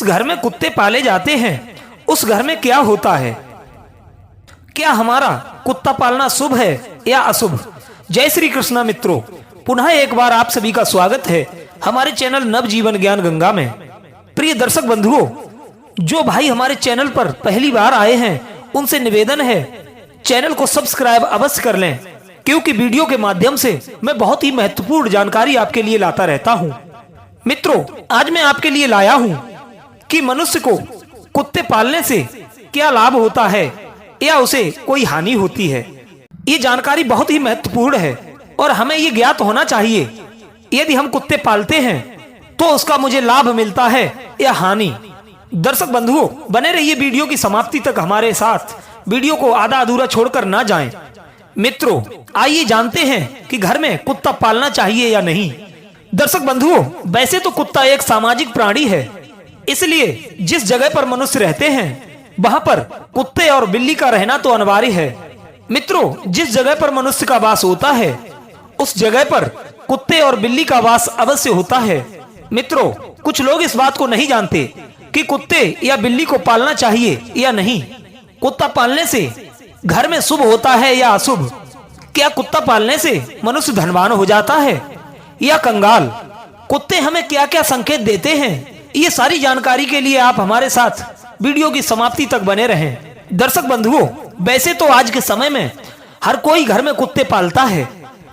जिस घर में कुत्ते पाले जाते हैं उस घर में क्या होता है? क्या हमारा कुत्ता पालना शुभ है या अशुभ? जय श्री कृष्णा मित्रों, पुनः एक बार आप सभी का स्वागत है हमारे चैनल नवजीवन ज्ञान गंगा में। प्रिय दर्शक बंधुओं, जो भाई हमारे चैनल पर पहली बार आए हैं उनसे निवेदन है चैनल को सब्सक्राइब अवश्य कर लें, क्योंकि वीडियो के माध्यम से मैं बहुत ही महत्वपूर्ण जानकारी आपके लिए लाता रहता हूं। मित्रों, आज मैं आपके लिए लाया हूं कि मनुष्य को कुत्ते पालने से क्या लाभ होता है या उसे कोई हानि होती है। ये जानकारी बहुत ही महत्वपूर्ण है और हमें ये ज्ञात होना चाहिए यदि हम कुत्ते पालते हैं तो उसका मुझे लाभ मिलता है या हानि। दर्शक बंधुओं, बने रहिए वीडियो की समाप्ति तक हमारे साथ, वीडियो को आधा अधूरा छोड़कर ना जाएं। मित्रों, आइए जानते हैं कि घर में कुत्ता पालना चाहिए या नहीं। दर्शक बंधुओं, वैसे तो कुत्ता एक सामाजिक प्राणी है, इसलिए जिस जगह पर मनुष्य रहते हैं वहां पर कुत्ते और बिल्ली का रहना तो अनिवार्य है। मित्रों, जिस जगह पर मनुष्य का वास होता है उस जगह पर कुत्ते और बिल्ली का वास अवश्य होता है। मित्रों, कुछ लोग इस बात को नहीं जानते कि कुत्ते या बिल्ली को पालना चाहिए या नहीं। कुत्ता पालने से घर में शुभ होता है या अशुभ? क्या कुत्ता पालने से मनुष्य धनवान हो जाता है या कंगाल? कुत्ते हमें क्या क्या संकेत देते हैं? ये सारी जानकारी के लिए आप हमारे साथ वीडियो की समाप्ति तक बने रहें। दर्शक बंधुओं, वैसे तो आज के समय में हर कोई घर में कुत्ते पालता है,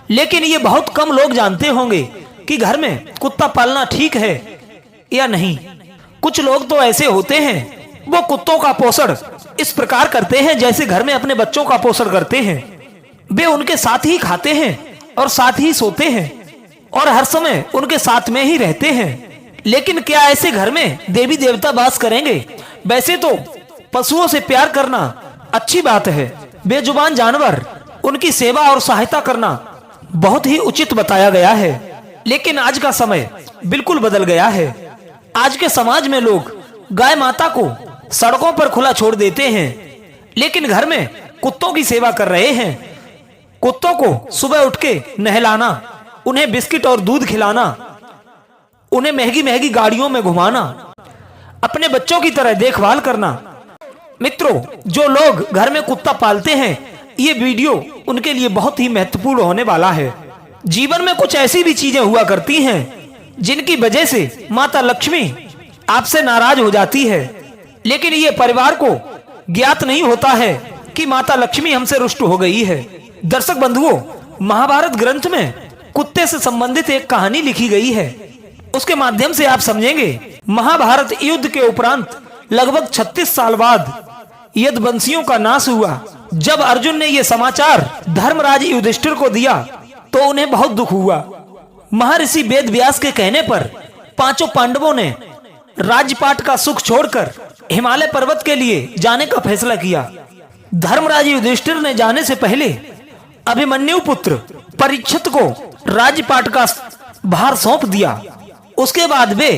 लेकिन ये बहुत कम लोग जानते होंगे कि घर में कुत्ता पालना ठीक है या नहीं। कुछ लोग तो ऐसे होते हैं वो कुत्तों का पोषण इस प्रकार करते हैं जैसे घर में अपने बच्चों का पोषण करते हैं। वे उनके साथ ही खाते हैं और साथ ही सोते हैं और हर समय उनके साथ में ही रहते हैं। लेकिन क्या ऐसे घर में देवी देवता वास करेंगे? वैसे तो पशुओं से प्यार करना अच्छी बात है, बेजुबान जानवर उनकी सेवा और सहायता करना बहुत ही उचित बताया गया है। लेकिन आज का समय बिल्कुल बदल गया है। आज के समाज में लोग गाय माता को सड़कों पर खुला छोड़ देते हैं, लेकिन घर में कुत्तों की सेवा कर रहे हैं। कुत्तों को सुबह उठ के नहलाना, उन्हें बिस्किट और दूध खिलाना, उन्हें महंगी महंगी गाड़ियों में घुमाना, अपने बच्चों की तरह देखभाल करना। मित्रों, जो लोग घर में कुत्ता पालते हैं ये वीडियो उनके लिए बहुत ही महत्वपूर्ण होने वाला है। जीवन में कुछ ऐसी भी चीजें हुआ करती हैं जिनकी वजह से माता लक्ष्मी आपसे नाराज हो जाती है, लेकिन ये परिवार को ज्ञात नहीं होता है कि माता लक्ष्मी हमसे रुष्ट हो गई है। दर्शक बंधुओं, महाभारत ग्रंथ में कुत्ते से संबंधित एक कहानी लिखी गई है, उसके माध्यम से आप समझेंगे। महाभारत युद्ध के उपरांत लगभग 36 साल बाद यदुवंशियों का नाश हुआ। जब अर्जुन ने यह समाचार धर्मराज युधिष्ठिर को दिया तो उन्हें बहुत दुख हुआ। महर्षि वेद व्यास के कहने पर पांचों पांडवों ने राजपाट का सुख छोड़कर हिमालय पर्वत के लिए जाने का फैसला किया। धर्मराज युधिष्ठिर ने जाने से पहले अभिमन्यु पुत्र परीक्षित को राजपाट का भार सौंप दिया। उसके बाद वे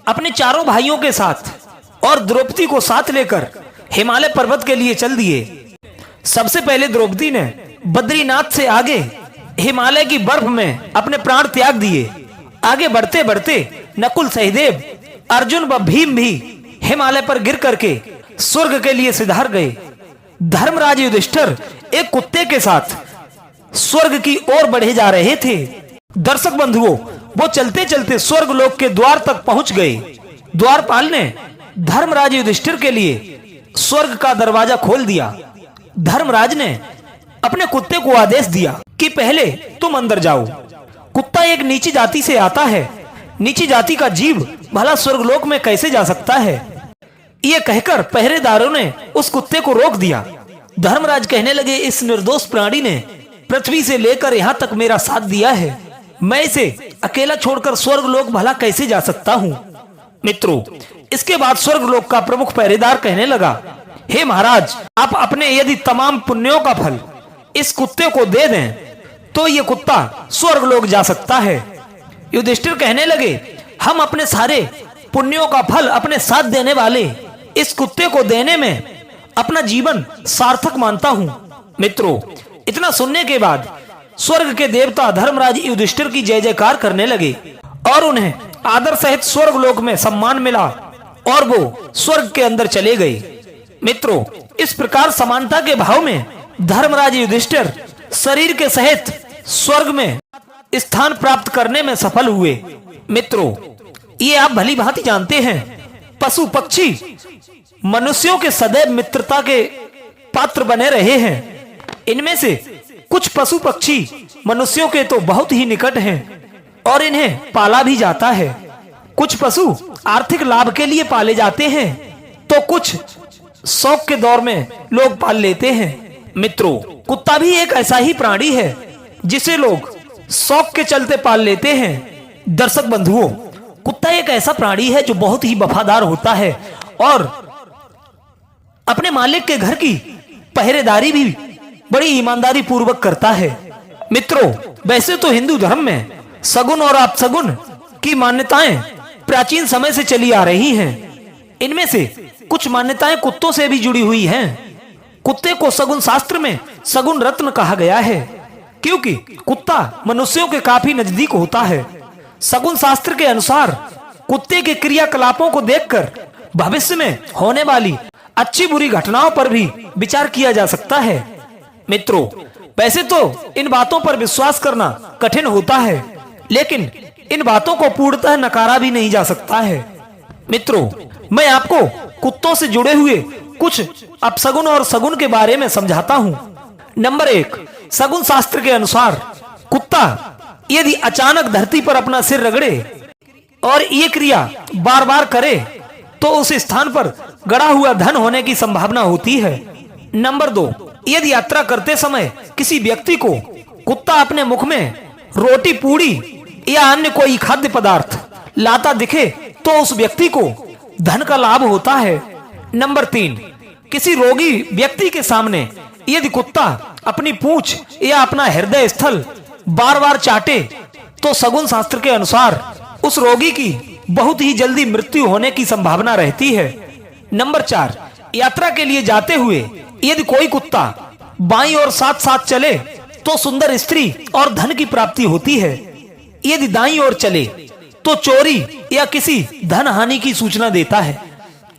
अपने चारों भाइयों के साथ और द्रौपदी को साथ लेकर हिमालय पर्वत के लिए चल दिए। सबसे पहले द्रौपदी ने बद्रीनाथ से आगे हिमालय की बर्फ में अपने प्राण त्याग दिए। आगे बढ़ते बढ़ते नकुल, सहदेव, अर्जुन व भीम भी हिमालय पर गिर करके स्वर्ग के लिए सिधार गए। धर्मराज युधिष्ठिर एक कुत्ते के साथ स्वर्ग की ओर बढ़े जा रहे थे। दर्शक बंधुओं, वो चलते चलते स्वर्ग लोक के द्वार तक पहुंच गए। द्वारपाल ने धर्मराज युधिष्ठिर के लिए स्वर्ग का दरवाजा खोल दिया। धर्मराज ने अपने कुत्ते को आदेश दिया कि पहले तुम अंदर जाओ। कुत्ता एक नीची जाति से आता है, नीची जाति का जीव भला स्वर्गलोक में कैसे जा सकता है? ये कहकर पहरेदारों ने उस कुत्ते को रोक दिया। धर्मराज कहने लगे, इस निर्दोष प्राणी ने पृथ्वी से लेकर यहाँ तक मेरा साथ दिया है, मैं इसे अकेला छोड़कर स्वर्गलोक भला कैसे जा सकता हूँ? मित्रों, इसके बाद स्वर्गलोक का प्रमुख पहरेदार कहने लगा, हे महाराज, आप अपने यदि तमाम पुण्यों का फल इस कुत्ते को दे दें तो ये कुत्ता स्वर्गलोक जा सकता है। युधिष्ठिर कहने लगे, हम अपने सारे पुण्यों का फल अपने साथ देने वाले इस कुत्ते को देने में अपना जीवन सार्थक मानता हूँ। मित्रों, इतना सुनने के बाद स्वर्ग के देवता धर्मराज युधिष्ठिर की जय जयकार करने लगे और उन्हें आदर सहित स्वर्ग लोक में सम्मान मिला और वो स्वर्ग के अंदर चले गए। मित्रों, इस प्रकार समानता के भाव में धर्मराज युधिष्ठिर शरीर के सहित स्वर्ग में स्थान प्राप्त करने में सफल हुए। मित्रों, ये आप भली भांति जानते हैं, पशु पक्षी मनुष्यों के सदैव मित्रता के पात्र बने रहे हैं। इनमें से कुछ पशु पक्षी मनुष्यों के तो बहुत ही निकट हैं और इन्हें पाला भी जाता है। कुछ पशु आर्थिक लाभ के लिए पाले जाते हैं तो कुछ शौक के दौर में लोग पाल लेते हैं। मित्रों, कुत्ता भी एक ऐसा ही प्राणी है जिसे लोग शौक के चलते पाल लेते हैं। दर्शक बंधुओं, कुत्ता एक ऐसा प्राणी है जो बहुत ही वफादार होता है और अपने मालिक के घर की पहरेदारी भी बड़ी ईमानदारी पूर्वक करता है। मित्रों, वैसे तो हिंदू धर्म में सगुन और अपसगुन की मान्यताएं प्राचीन समय से चली आ रही हैं। इनमें से कुछ मान्यताएं कुत्तों से भी जुड़ी हुई हैं। कुत्ते को सगुन शास्त्र में सगुन रत्न कहा गया है, क्योंकि कुत्ता मनुष्यों के काफी नजदीक होता है। सगुन शास्त्र के अनुसार कुत्ते के क्रियाकलापों को देखकर भविष्य में होने वाली अच्छी बुरी घटनाओं पर भी विचार किया जा सकता है। मित्रों, वैसे तो इन बातों पर विश्वास करना कठिन होता है, लेकिन इन बातों को पूर्णतः नकारा भी नहीं जा सकता है। मित्रों, मैं आपको कुत्तों से जुड़े हुए कुछ अपसगुन और सगुन के बारे में समझाता हूँ। नंबर 1, सगुन शास्त्र के अनुसार कुत्ता यदि अचानक धरती पर अपना सिर रगड़े और ये क्रिया बार बार करे तो उस स्थान पर गड़ा हुआ धन होने की संभावना होती है। नंबर 2, यदि यात्रा करते समय किसी व्यक्ति को कुत्ता अपने मुख में रोटी पूड़ी या अन्य कोई खाद्य पदार्थ लाता दिखे तो उस व्यक्ति को धन का लाभ होता है। नंबर 3, किसी रोगी व्यक्ति के सामने यदि कुत्ता अपनी पूंछ या अपना हृदय स्थल बार बार चाटे तो सगुन शास्त्र के अनुसार उस रोगी की बहुत ही जल्दी मृत्यु होने की संभावना रहती है। नंबर 4, यात्रा के लिए जाते हुए यदि कोई कुत्ता बाईं ओर साथ साथ चले तो सुंदर स्त्री और धन की प्राप्ति होती है। यदि दाईं ओर चले तो चोरी या किसी धन हानि की सूचना देता है।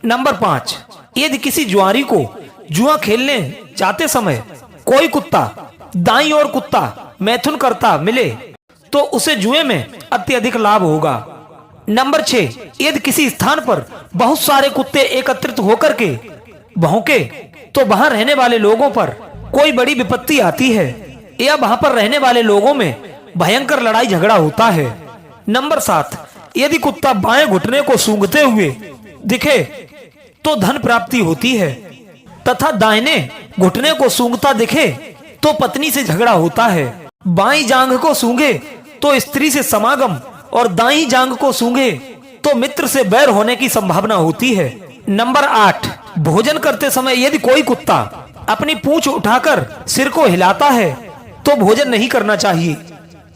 नंबर 5, यदि किसी जुआरी को जुआ खेलने जाते समय कोई कुत्ता दाईं ओर कुत्ता मैथुन करता मिले तो उसे जुए में अत्यधिक लाभ होगा। नंबर 6, यदि किसी स्थान पर बहुत सारे कुत्ते एकत्रित होकर के भौंके तो वहां रहने वाले लोगों पर कोई बड़ी विपत्ति आती है या वहां पर रहने वाले लोगों में भयंकर लड़ाई झगड़ा होता है। नंबर 7, यदि कुत्ता बाएं घुटने को सूंघते हुए दिखे तो धन प्राप्ति होती है तथा दाहिने घुटने को सूंघता दिखे तो पत्नी से झगड़ा होता है। बाईं जांघ को सूंघे तो स्त्री से समागम और दाईं जांघ को सूंघे तो मित्र से बैर होने की संभावना होती है। नंबर 8, भोजन करते समय यदि कोई कुत्ता अपनी पूंछ उठाकर सिर को हिलाता है तो भोजन नहीं करना चाहिए,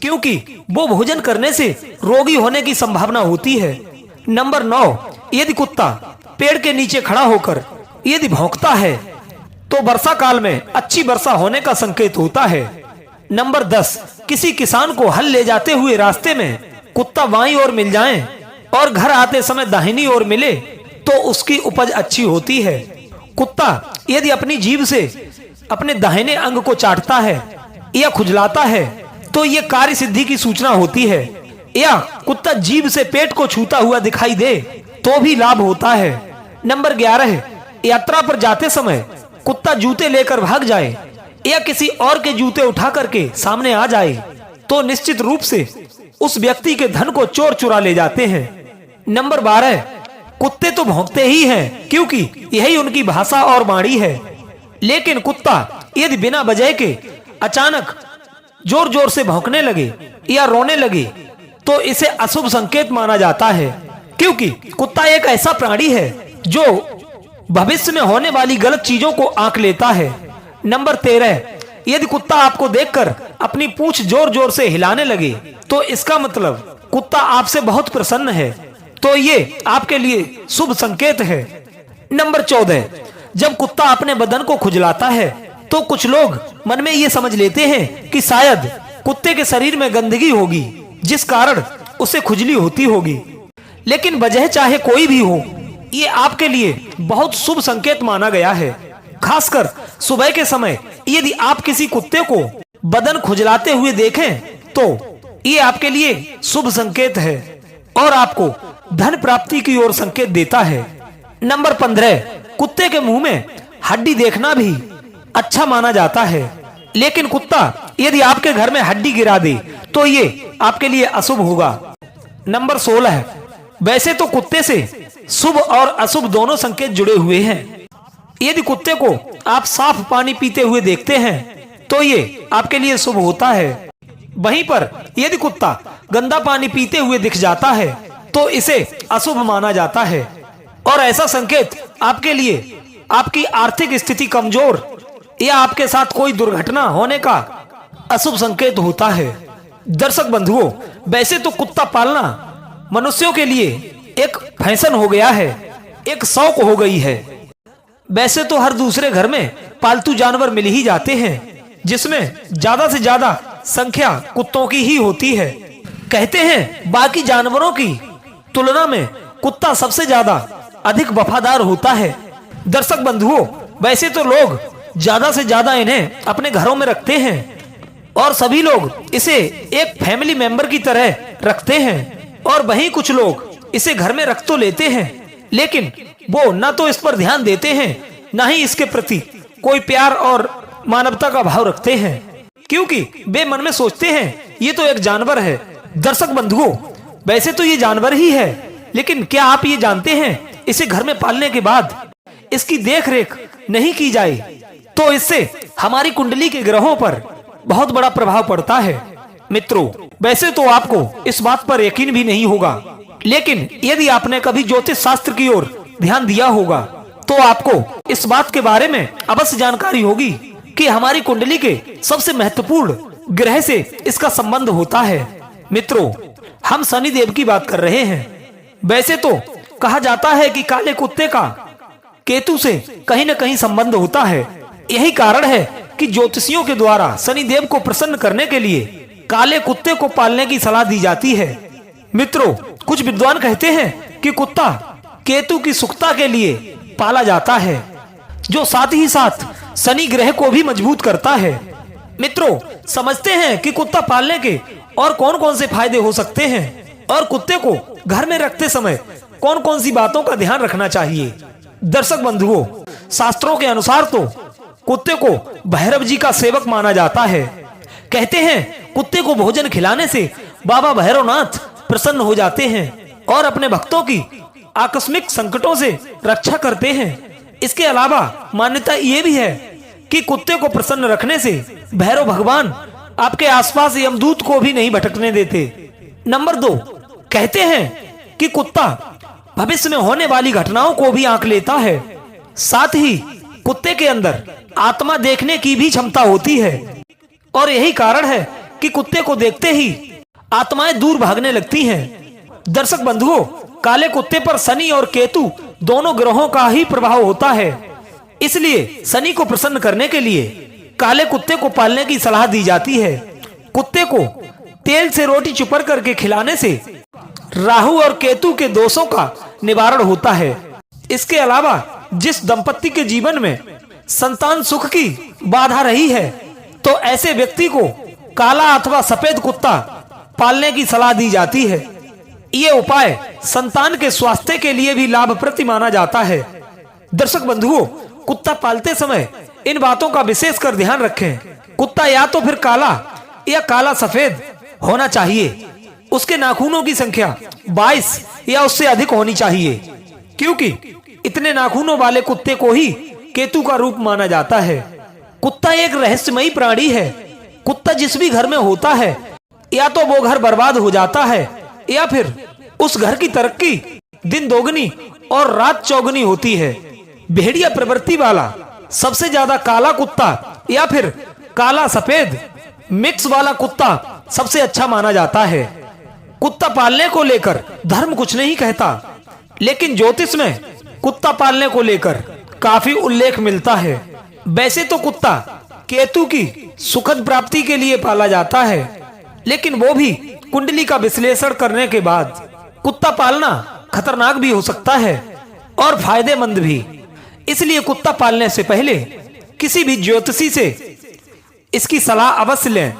क्योंकि वो भोजन करने से रोगी होने की संभावना होती है। नंबर 9, यदि कुत्ता पेड़ के नीचे खड़ा होकर यदि भौंकता है तो वर्षा काल में अच्छी वर्षा होने का संकेत होता है। नंबर 10, किसी किसान को हल ले जाते हुए रास्ते में कुत्ता बाईं ओर मिल जाए और घर आते समय दाहिनी ओर मिले तो उसकी उपज अच्छी होती है। कुत्ता यदि अपनी जीभ से अपने दाहिने अंग को चाटता है या खुजलाता है तो ये कार्य सिद्धि की सूचना होती है, या कुत्ता जीभ से पेट को छूता हुआ दिखाई दे तो भी लाभ होता है। नंबर 11, यात्रा पर जाते समय कुत्ता जूते लेकर भाग जाए या किसी और के जूते उठा करके सामने आ जाए तो निश्चित रूप से उस व्यक्ति के धन को चोर चुरा ले जाते हैं। नंबर 12, कुत्ते तो भौंकते ही हैं क्योंकि यही उनकी भाषा और वाणी है, लेकिन कुत्ता यदि बिना वजह के अचानक जोर जोर से भौंकने लगे या रोने लगे तो इसे अशुभ संकेत माना जाता है, क्योंकि कुत्ता एक ऐसा प्राणी है जो भविष्य में होने वाली गलत चीजों को आंक लेता है। नंबर 13, यदि कुत्ता आपको देखकर अपनी पूंछ जोर जोर से हिलाने लगे तो इसका मतलब कुत्ता आपसे बहुत प्रसन्न है, तो ये आपके लिए शुभ संकेत है। नंबर 14, जब कुत्ता अपने बदन को खुजलाता है तो कुछ लोग मन में ये समझ लेते हैं कि शायद कुत्ते के शरीर में गंदगी होगी जिस कारण उसे खुजली होती होगी, लेकिन वजह चाहे कोई भी हो, ये आपके लिए बहुत शुभ संकेत माना गया है। खासकर सुबह के समय यदि आप किसी कुत्ते को बदन खुजलाते हुए देखें तो ये आपके लिए शुभ संकेत है और आपको धन प्राप्ति की ओर संकेत देता है। नंबर 15, कुत्ते के मुंह में हड्डी देखना भी अच्छा माना जाता है, लेकिन कुत्ता यदि आपके घर में हड्डी गिरा दे तो ये आपके लिए अशुभ होगा। नंबर 16, वैसे तो कुत्ते से शुभ और अशुभ दोनों संकेत जुड़े हुए हैं। यदि कुत्ते को आप साफ पानी पीते हुए देखते हैं तो ये आपके लिए शुभ होता है। वहीं पर यदि कुत्ता गंदा पानी पीते हुए दिख जाता है तो इसे अशुभ माना जाता है और ऐसा संकेत आपके लिए आपकी आर्थिक स्थिति कमजोर या आपके साथ कोई दुर्घटना होने का अशुभ संकेत होता है। दर्शक बंधुओं, वैसे तो कुत्ता पालना मनुष्यों के लिए एक फैशन हो गया है, एक शौक हो गई है। वैसे तो हर दूसरे घर में पालतू जानवर मिल ही जाते हैं, जिसमें ज्यादा से ज्यादा संख्या कुत्तों की ही होती है। कहते हैं बाकी जानवरों की तुलना में कुत्ता सबसे ज्यादा अधिक वफादार होता है। दर्शक बंधुओं, वैसे तो लोग ज्यादा से ज्यादा इन्हें अपने घरों में रखते हैं और सभी लोग इसे एक फैमिली मेंबर की तरह रखते हैं और वहीं कुछ लोग इसे घर में रख तो लेते हैं, लेकिन वो ना तो इस पर ध्यान देते हैं, ना ही इसके प्रति कोई प्यार और मानवता का भाव रखते हैं, क्योंकि वे मन में सोचते हैं ये तो एक जानवर है। दर्शक बंधुओं, वैसे तो ये जानवर ही है, लेकिन क्या आप ये जानते हैं इसे घर में पालने के बाद इसकी देखरेख नहीं की जाए तो इससे हमारी कुंडली के ग्रहों पर बहुत बड़ा प्रभाव पड़ता है। मित्रों, वैसे तो आपको इस बात पर यकीन भी नहीं होगा, लेकिन यदि आपने कभी ज्योतिष शास्त्र की ओर ध्यान दिया होगा तो आपको इस बात के बारे में अवश्य जानकारी होगी कि हमारी कुंडली के सबसे महत्वपूर्ण ग्रह से इसका संबंध होता है। मित्रों, हम शनि देव की बात कर रहे हैं। वैसे तो कहा जाता है कि काले कुत्ते का केतु से कहीं न कहीं संबंध होता है। यही कारण है कि ज्योतिषियों के द्वारा शनि देव को प्रसन्न करने के लिए काले कुत्ते को पालने की सलाह दी जाती है। मित्रों, कुछ विद्वान कहते हैं कि कुत्ता केतु की सुखता के लिए पाला जाता है, जो साथ ही साथ शनि ग्रह को भी मजबूत करता है। मित्रों, समझते हैं कि कुत्ता पालने के और कौन कौन से फायदे हो सकते हैं और कुत्ते को घर में रखते समय कौन कौन सी बातों का ध्यान रखना चाहिए। दर्शक बंधुओं, शास्त्रों के अनुसार तो कुत्ते को भैरव जी का सेवक माना जाता है। कहते हैं कुत्ते को भोजन खिलाने से बाबा भैरवनाथ प्रसन्न हो जाते हैं और अपने भक्तों की आकस्मिक संकटों से रक्षा करते हैं। इसके अलावा मान्यता ये भी है कि कुत्ते को प्रसन्न रखने से भैरव भगवान आपके आसपास यमदूत को भी नहीं भटकने देते। नंबर 2, कहते हैं कि कुत्ता भविष्य में होने वाली घटनाओं को भी आंक लेता है। साथ ही कुत्ते के अंदर आत्मा देखने की भी क्षमता होती है और यही कारण है कि कुत्ते को देखते ही आत्माएं दूर भागने लगती हैं। दर्शक बंधुओं, काले कुत्ते पर शनि और केतु दोनों ग्रहों का ही प्रभाव होता है, इसलिए शनि को प्रसन्न करने के लिए काले कुत्ते को पालने की सलाह दी जाती है। कुत्ते को तेल से रोटी चुपर करके खिलाने से राहु और केतु के दोषों का निवारण होता है। इसके अलावा जिस दंपत्ति के जीवन में संतान सुख की बाधा रही है तो ऐसे व्यक्ति को काला अथवा सफेद कुत्ता पालने की सलाह दी जाती है। ये उपाय संतान के स्वास्थ्य के लिए भी लाभप्रद माना जाता है। दर्शक बंधुओं, कुत्ता पालते समय इन बातों का विशेष कर ध्यान रखें। कुत्ता या तो फिर काला या काला सफेद होना चाहिए। उसके नाखूनों की संख्या 22 या उससे अधिक होनी चाहिए, क्योंकि इतने नाखूनों वाले कुत्ते को ही केतु का रूप माना जाता है। कुत्ता एक रहस्यमयी प्राणी है। कुत्ता जिस भी घर में होता है या तो वो घर बर्बाद हो जाता है या फिर उस घर की तरक्की दिन दोगुनी और रात चौगुनी होती है। भेड़िया प्रवृत्ति वाला सबसे ज्यादा काला कुत्ता या फिर काला सफेद मिक्स वाला कुत्ता सबसे अच्छा माना जाता है। कुत्ता पालने को लेकर धर्म कुछ नहीं कहता, लेकिन ज्योतिष में कुत्ता पालने को लेकर काफी उल्लेख मिलता है। वैसे तो कुत्ता केतु की सुखद प्राप्ति के लिए पाला जाता है, लेकिन वो भी कुंडली का विश्लेषण करने के बाद कुत्ता पालना खतरनाक भी हो सकता है और फायदेमंद भी। इसलिए कुत्ता पालने से पहले किसी भी ज्योतिषी से इसकी सलाह अवश्य लें।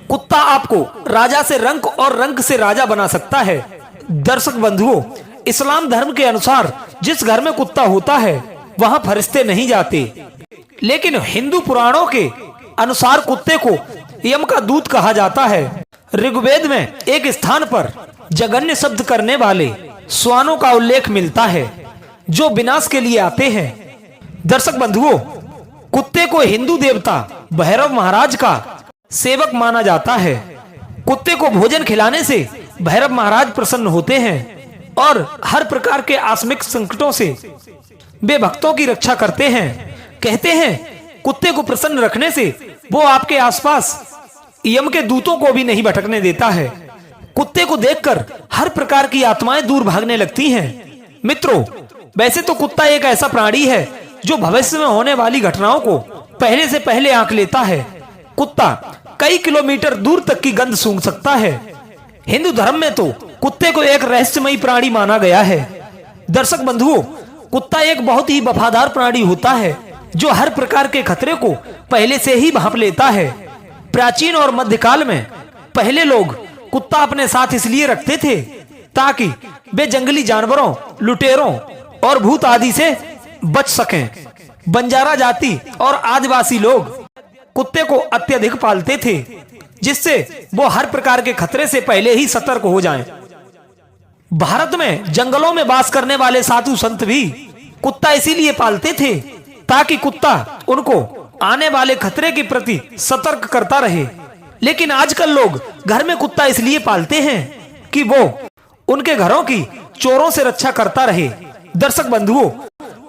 कुत्ता आपको राजा से रंक और रंक से राजा बना सकता है। दर्शक बंधुओं, इस्लाम धर्म के अनुसार जिस घर में कुत्ता होता है वहां फरिश्ते नहीं जाते, लेकिन हिंदू पुराणों के अनुसार कुत्ते को यम का दूत कहा जाता है। ऋग्वेद में एक स्थान पर जघन्य शब्द करने वाले श्वानों का उल्लेख मिलता है जो विनाश के लिए आते हैं। दर्शक बंधुओं, कुत्ते को हिंदू देवता भैरव महाराज का सेवक माना जाता है। कुत्ते को भोजन खिलाने से भैरव महाराज प्रसन्न होते हैं और हर प्रकार के आत्मिक संकटों से वे भक्तों की रक्षा करते हैं। कहते हैं कुत्ते को प्रसन्न रखने से वो आपके आसपास यम के दूतों को भी नहीं भटकने देता है। कुत्ते को देखकर हर प्रकार की आत्माएं दूर भागने लगती हैं। मित्रों, वैसे तो कुत्ता एक ऐसा प्राणी है जो भविष्य में होने वाली घटनाओं को पहले से पहले आंक लेता है। कुत्ता कई किलोमीटर दूर तक की गंध सूंघ सकता है। हिंदू धर्म में तो कुत्ते को एक रहस्यमयी प्राणी माना गया है। दर्शक बंधुओं, कुत्ता एक बहुत ही वफादार प्राणी होता है जो हर प्रकार के खतरे को पहले से ही भांप लेता है। प्राचीन और मध्यकाल में पहले लोग कुत्ता अपने साथ इसलिए रखते थे ताकि वे जंगली जानवरों, लुटेरों और भूत आदि से बच सकें। बंजारा जाति और आदिवासी लोग कुत्ते को अत्यधिक पालते थे जिससे वो हर प्रकार के खतरे से पहले ही सतर्क हो जाएं। भारत में जंगलों में वास करने वाले साधु संत भी कुत्ता इसीलिए पालते थे ताकि कुत्ता उनको आने वाले खतरे के प्रति सतर्क करता रहे। लेकिन आजकल लोग घर में कुत्ता इसलिए पालते हैं कि वो उनके घरों की चोरों से रक्षा करता रहे। दर्शक बंधुओं,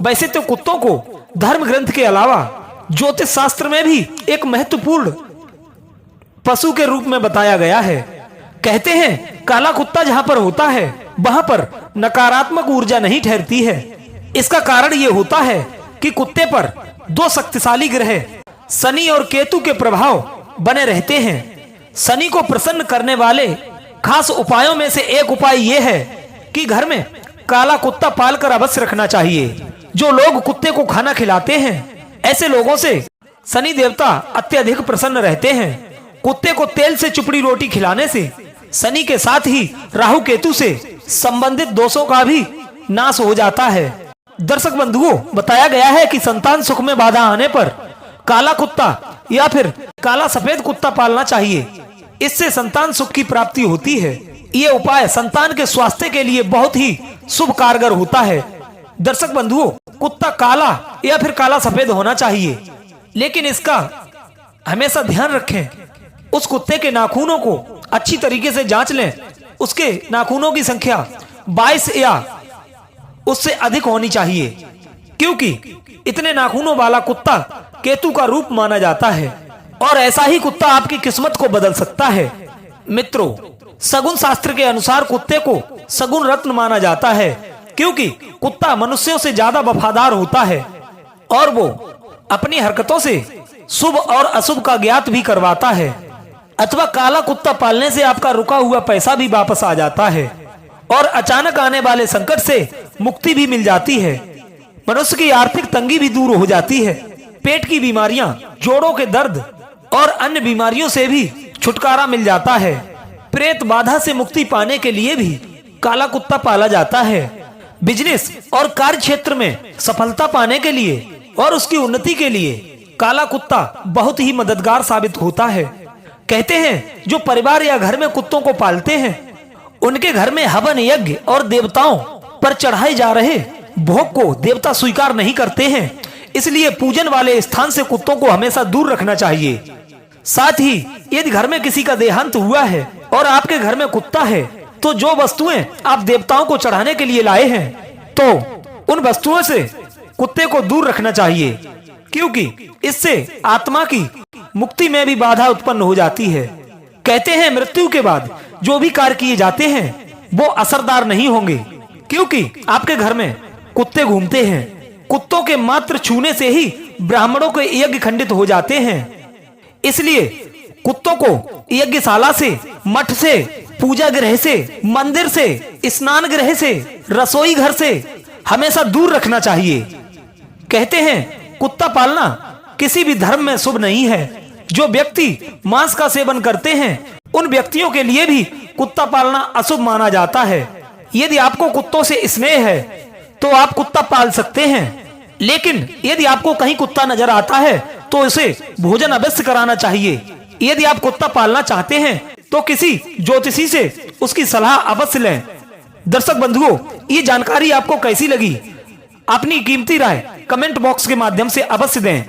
वैसे तो कुत्तों को धर्म ग्रंथ के अलावा ज्योतिष शास्त्र में भी एक महत्वपूर्ण पशु के रूप में बताया गया है। कहते हैं काला कुत्ता जहां पर होता है वहां पर नकारात्मक ऊर्जा नहीं ठहरती है। इसका कारण ये होता है कि कुत्ते पर दो शक्तिशाली ग्रह शनि और केतु के प्रभाव बने रहते हैं। शनि को प्रसन्न करने वाले खास उपायों में से एक उपाय यह है कि घर में काला कुत्ता पालकर अवश्य रखना चाहिए। जो लोग कुत्ते को खाना खिलाते हैं ऐसे लोगों से शनि देवता अत्यधिक प्रसन्न रहते हैं। कुत्ते को तेल से चुपड़ी रोटी खिलाने से शनि के साथ ही राहु केतु से संबंधित दोषों का भी नाश हो जाता है। दर्शक बंधुओं, बताया गया है कि संतान सुख में बाधा आने पर काला कुत्ता या फिर काला सफेद कुत्ता पालना चाहिए। इससे संतान सुख की प्राप्ति होती है। ये उपाय संतान के स्वास्थ्य के लिए बहुत ही शुभ कारगर होता है। दर्शक बंधुओं, कुत्ता काला या फिर काला सफेद होना चाहिए, लेकिन इसका हमेशा ध्यान रखें। उस कुत्ते के नाखूनों को अच्छी तरीके से जांच लें। उसके नाखूनों की संख्या 22 या उससे अधिक होनी चाहिए, क्योंकि इतने नाखूनों वाला कुत्ता केतु का रूप माना जाता है और ऐसा ही कुत्ता आपकी किस्मत को बदल सकता है। मित्रों, सगुन शास्त्र के अनुसार कुत्ते को सगुन रत्न माना जाता है, क्योंकि कुत्ता मनुष्यों से ज्यादा वफादार होता है और वो अपनी हरकतों से शुभ और अशुभ का ज्ञात भी करवाता है। अथवा काला कुत्ता पालने से आपका रुका हुआ पैसा भी वापस आ जाता है और अचानक आने वाले संकट से मुक्ति भी मिल जाती है। मनुष्य की आर्थिक तंगी भी दूर हो जाती है। पेट की बीमारियां, जोड़ों के दर्द और अन्य बीमारियों से भी छुटकारा मिल जाता है। प्रेत बाधा से मुक्ति पाने के लिए भी काला कुत्ता पाला जाता है। बिजनेस और कार्य क्षेत्र में सफलता पाने के लिए और उसकी उन्नति के लिए काला कुत्ता बहुत ही मददगार साबित होता है। कहते हैं जो परिवार या घर में कुत्तों को पालते हैं उनके घर में हवन यज्ञ और देवताओं पर चढ़ाए जा रहे भोग को देवता स्वीकार नहीं करते हैं। इसलिए पूजन वाले स्थान से कुत्तों को हमेशा दूर रखना चाहिए। साथ ही यदि घर में किसी का देहांत हुआ है और आपके घर में कुत्ता है तो जो वस्तुएं आप देवताओं को चढ़ाने के लिए लाए हैं तो उन वस्तुओं से कुत्ते को दूर रखना चाहिए, क्योंकि इससे आत्मा की मुक्ति में भी बाधा उत्पन्न हो जाती है। कहते हैं मृत्यु के बाद जो भी कार्य किए जाते हैं वो असरदार नहीं होंगे, क्योंकि आपके घर में कुत्ते घूमते हैं। कुत्तों के मात्र छूने से ही ब्राह्मणों के यज्ञ खंडित हो जाते हैं। इसलिए कुत्तों को यज्ञशाला से, मठ से, पूजा गृह से, मंदिर से, स्नान गृह से, रसोई घर से हमेशा दूर रखना चाहिए। कहते हैं कुत्ता पालना किसी भी धर्म में शुभ नहीं है। जो व्यक्ति मांस का सेवन करते हैं उन व्यक्तियों के लिए भी कुत्ता पालना अशुभ माना जाता है। यदि आपको कुत्तों से स्नेह है तो आप कुत्ता पाल सकते हैं, लेकिन यदि आपको कहीं कुत्ता नजर आता है तो उसे भोजन अवश्य कराना चाहिए। यदि आप कुत्ता पालना चाहते हैं तो किसी ज्योतिषी से उसकी सलाह अवश्य लें। दर्शक बंधुओं, ये जानकारी आपको कैसी लगी? अपनी कीमती राय कमेंट बॉक्स के माध्यम से अवश्य दें।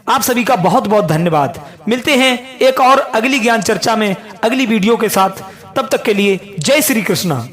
आप सभी का बहुत बहुत धन्यवाद। मिलते हैं एक और अगली ज्ञान चर्चा में अगली वीडियो के साथ। तब तक के लिए जय श्री कृष्णा।